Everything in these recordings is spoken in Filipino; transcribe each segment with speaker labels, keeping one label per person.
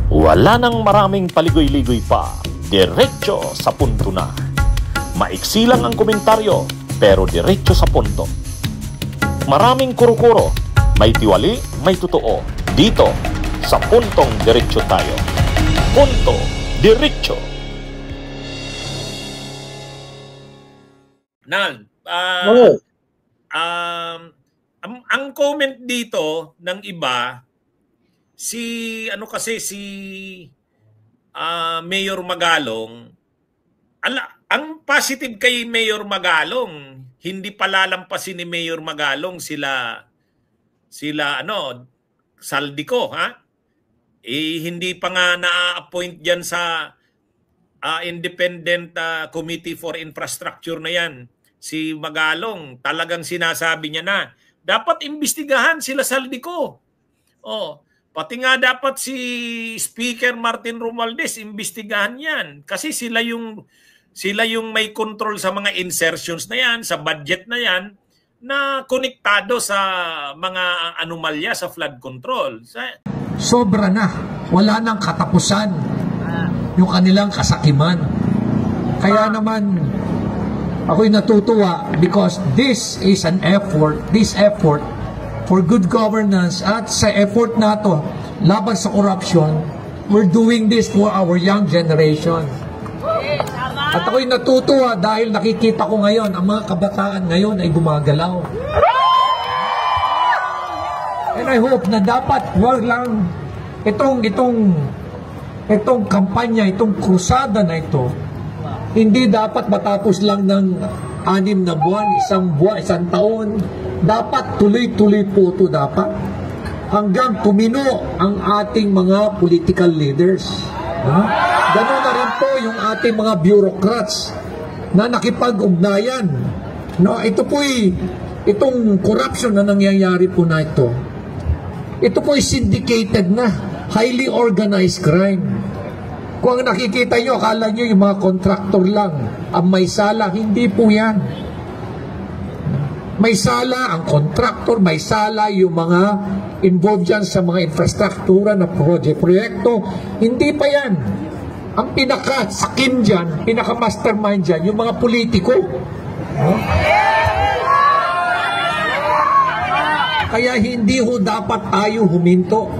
Speaker 1: Wala nang maraming paligoy-ligoy pa, diretso sa punto na. Maiksi lang ang komentaryo, pero diretso sa punto. Maraming kuro-kuro, may tiwali, may totoo. Dito, sa Puntong Diretso tayo. Punto Diretso.
Speaker 2: Nan, ang comment dito ng iba, si Mayor Magalong, ang positive kay Mayor Magalong, hindi palalampasin ni Mayor Magalong sila Saldico, ha? Hindi pa nga na-appoint diyan sa Independent Committee for Infrastructure na yan. Si Magalong, talagang sinasabi niya na dapat imbestigahan sila Saldico. Pati nga dapat si Speaker Martin Romualdez imbestigahan yan kasi sila yung may control sa mga insertions na yan, sa budget na yan, na konektado sa mga anomalya sa flood control.
Speaker 3: Sobra na. Wala nang katapusan yung kanilang kasakiman. Kaya naman ako'y natutuwa because this is an effort, for good governance at sa effort nato laban sa corruption, we're doing this for our young generation. At ako'y natutuwa dahil nakikita ko ngayon ang mga kabataan ngayon ay gumagalaw. And I hope na dapat wag lang itong kampanya, itong krusada na ito, hindi dapat matapos lang ng 6 na buwan, isang taon. Dapat tuloy-tuloy po ito dapat. Hanggang tumino ang ating mga political leaders. Ganun na rin po yung ating mga bureaucrats na nakipag-ugnayan. Ito po'y, itong corruption na nangyayari po na ito po'y syndicated na, highly organized crime. Kung ang nakikita nyo, akala nyo yung mga contractor lang ang may sala, hindi po yan. May sala ang contractor, may sala yung mga involved dyan sa mga infrastruktura na proyekto. Hindi pa yan. Ang pinaka-sakin dyan, pinaka-mastermind dyan, yung mga politiko. Kaya hindi ho dapat tayo huminto.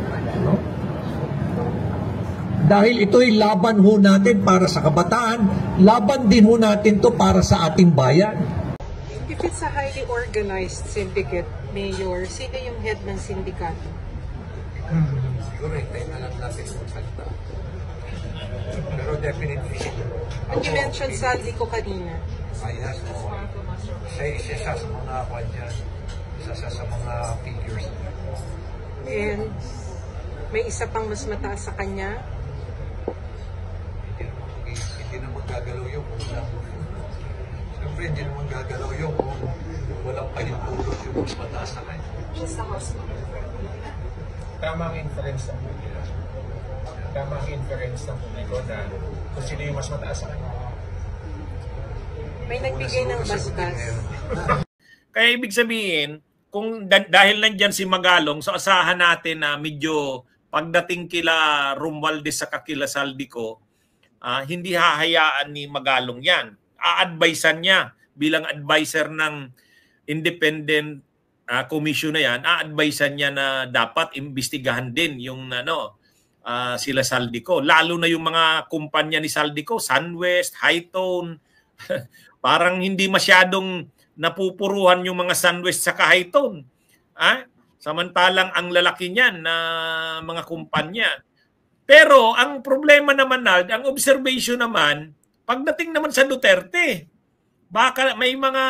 Speaker 3: Dahil ito'y laban ho natin para sa kabataan, laban din ho natin to para sa ating bayan.
Speaker 4: If it's a highly organized syndicate, Mayor, sino yung head ng sindikato?
Speaker 3: Siguro, tayo na lang natin magsalita. Pero definitely.
Speaker 4: And you mentioned Saldico kanina.
Speaker 3: Yes. Isa sa mga kanya, isa sa mga figures.
Speaker 4: And may isa pang mas mataas sa kanya?
Speaker 3: Hindi naman gagalaw yung siyempre hindi naman gagalaw yung walang pahintulot yung mas mataas na kanya.
Speaker 5: Tamang inference ng publiko. Tamang inference ng publiko na kung sino yung mas mataas sa kanya.
Speaker 4: May nagbigay ng basbas.
Speaker 2: Kaya ibig sabihin, kung dahil nandyan si Magalong, so asahan natin na medyo pagdating kila Romualdez sa kila Saldico, hindi hahayaan ni Magalong yan. A-advisean niya bilang advisor ng independent commission na yan, a-advisean niya na dapat imbestigahan din yung sila Saldico. Lalo na yung mga kumpanya ni Saldico, Sunwest, Hightone, parang hindi masyadong napupuruhan yung mga Sunwest sa Hightone. Samantalang ang lalaki niyan na mga kumpanya. Pero ang problema naman ang observation naman, pagdating naman sa Duterte, baka may mga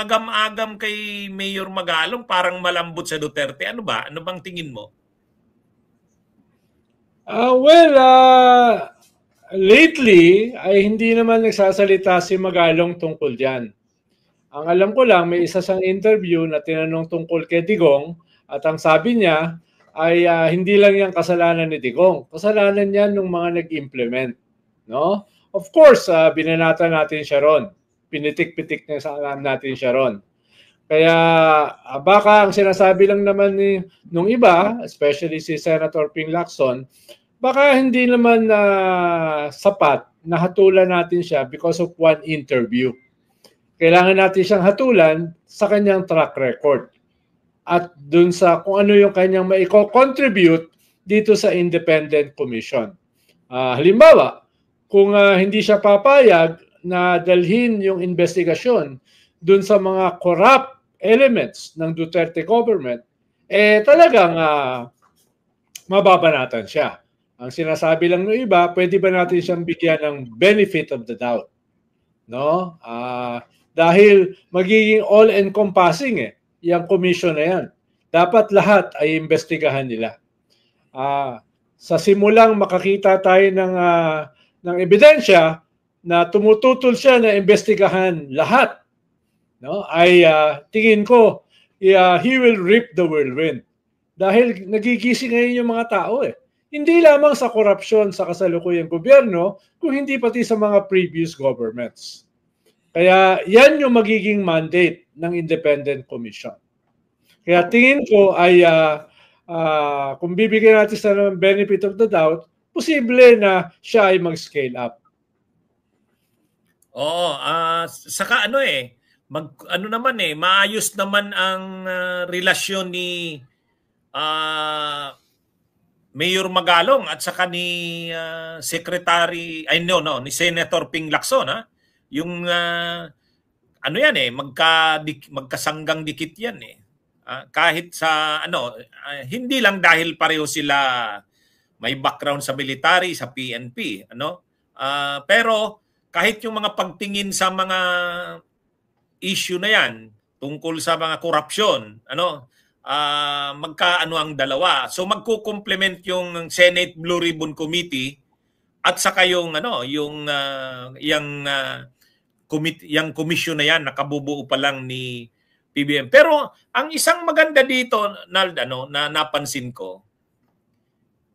Speaker 2: agam-agam kay Mayor Magalong parang malambot sa Duterte. Ano ba? Ano bang tingin mo?
Speaker 5: Lately ay hindi naman nagsasalita si Magalong tungkol diyan. Ang alam ko lang, may isa siyang interview na tinanong tungkol kay Digong at ang sabi niya ay hindi lang yan kasalanan ni Digong. Kasalanan yan ng mga nag-implement. No? Of course, binanata natin siya ron. Pinitik-pitik natin siya ron. Kaya baka ang sinasabi lang naman nung iba, especially si Senator Ping Lacson, baka hindi naman sapat na hatulan natin siya because of one interview. Kailangan natin siyang hatulan sa kanyang track record at dun sa kung ano yung kanyang maiko-contribute dito sa Independent Commission. Halimbawa, kung hindi siya papayag na dalhin yung investigasyon dun sa mga corrupt elements ng Duterte government, talagang mababanatan siya. Ang sinasabi lang ng iba, pwede ba natin siyang bigyan ng benefit of the doubt? No? Dahil magiging all-encompassing yung commission na yan. Dapat lahat ay imbestigahan nila. Sa simulang makakita tayo ng ebidensya na tumututol siya na imbestigahan lahat, no? Ay tingin ko, he will reap the whirlwind. Dahil nagigising ngayon yung mga tao Hindi lamang sa korupsyon sa kasalukuyang gobyerno, kung hindi pati sa mga previous governments. Kaya yan yung magiging mandate ng Independent Commission. Kaya tingin ko ay kung bibigyan natin sa benefit of the doubt, posible na siya ay mag-scale up.
Speaker 2: Oo, saka maayos naman ang relasyon ni Mayor Magalong at saka ni ni Senator Ping Lacson, yung magkasanggang dikit yan kahit sa hindi lang dahil pareho sila may background sa military, sa PNP, pero kahit yung mga pagtingin sa mga issue na yan tungkol sa mga korupsyon, magkaano ang dalawa. So magko-complement yung Senate Blue Ribbon Committee at saka yung yung commission na yan nakabubuo pa lang ni PBBM. Pero ang isang maganda dito na napansin ko,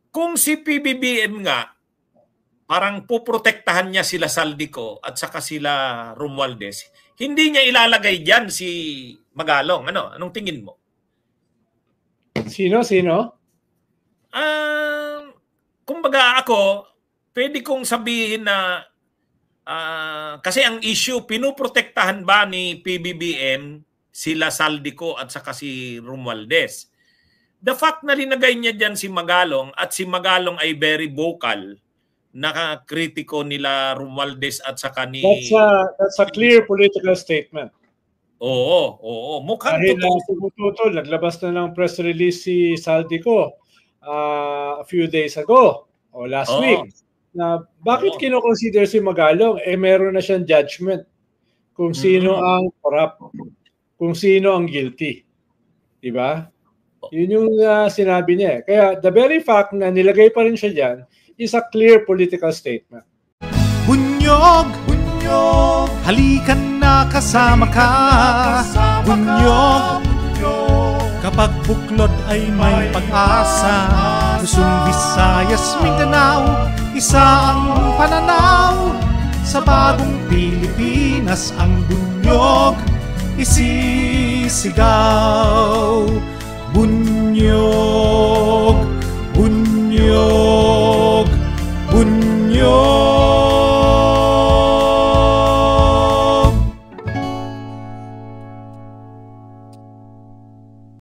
Speaker 2: kung si PBBM nga parang poprotektahan niya sila Saldico at saka sila Romualdez, hindi niya ilalagay diyan si Magalong. Anong tingin mo?
Speaker 5: Sino?
Speaker 2: Kumbaga ako, pwede kong sabihin na kasi ang issue, pinoprotektahan ba ni PBBM sila Saldico at saka si Romualdez? The fact na linagay niya dyan si Magalong at si Magalong ay very vocal, nakakritiko nila Romualdez at saka ni...
Speaker 5: That's a clear political statement.
Speaker 2: Oo. Mukhang
Speaker 5: tutol. Naglabas na ng press release si Saldico a few days ago o last week na bakit kino-consider si Magalong? Meron na siyang judgment kung sino ang corrupt, kung sino ang guilty. Diba? Yun yung sinabi niya. Kaya the very fact na nilagay pa rin siya dyan is a clear political statement.
Speaker 6: Bunyog, halikan na kasama ka. Bunyog, kapag buklod ay may pag-asa. Luzon, Visayas, Mindanao, isa ang pananaw. Sa bagong Pilipinas ang bunyog isisigaw. Bunyog.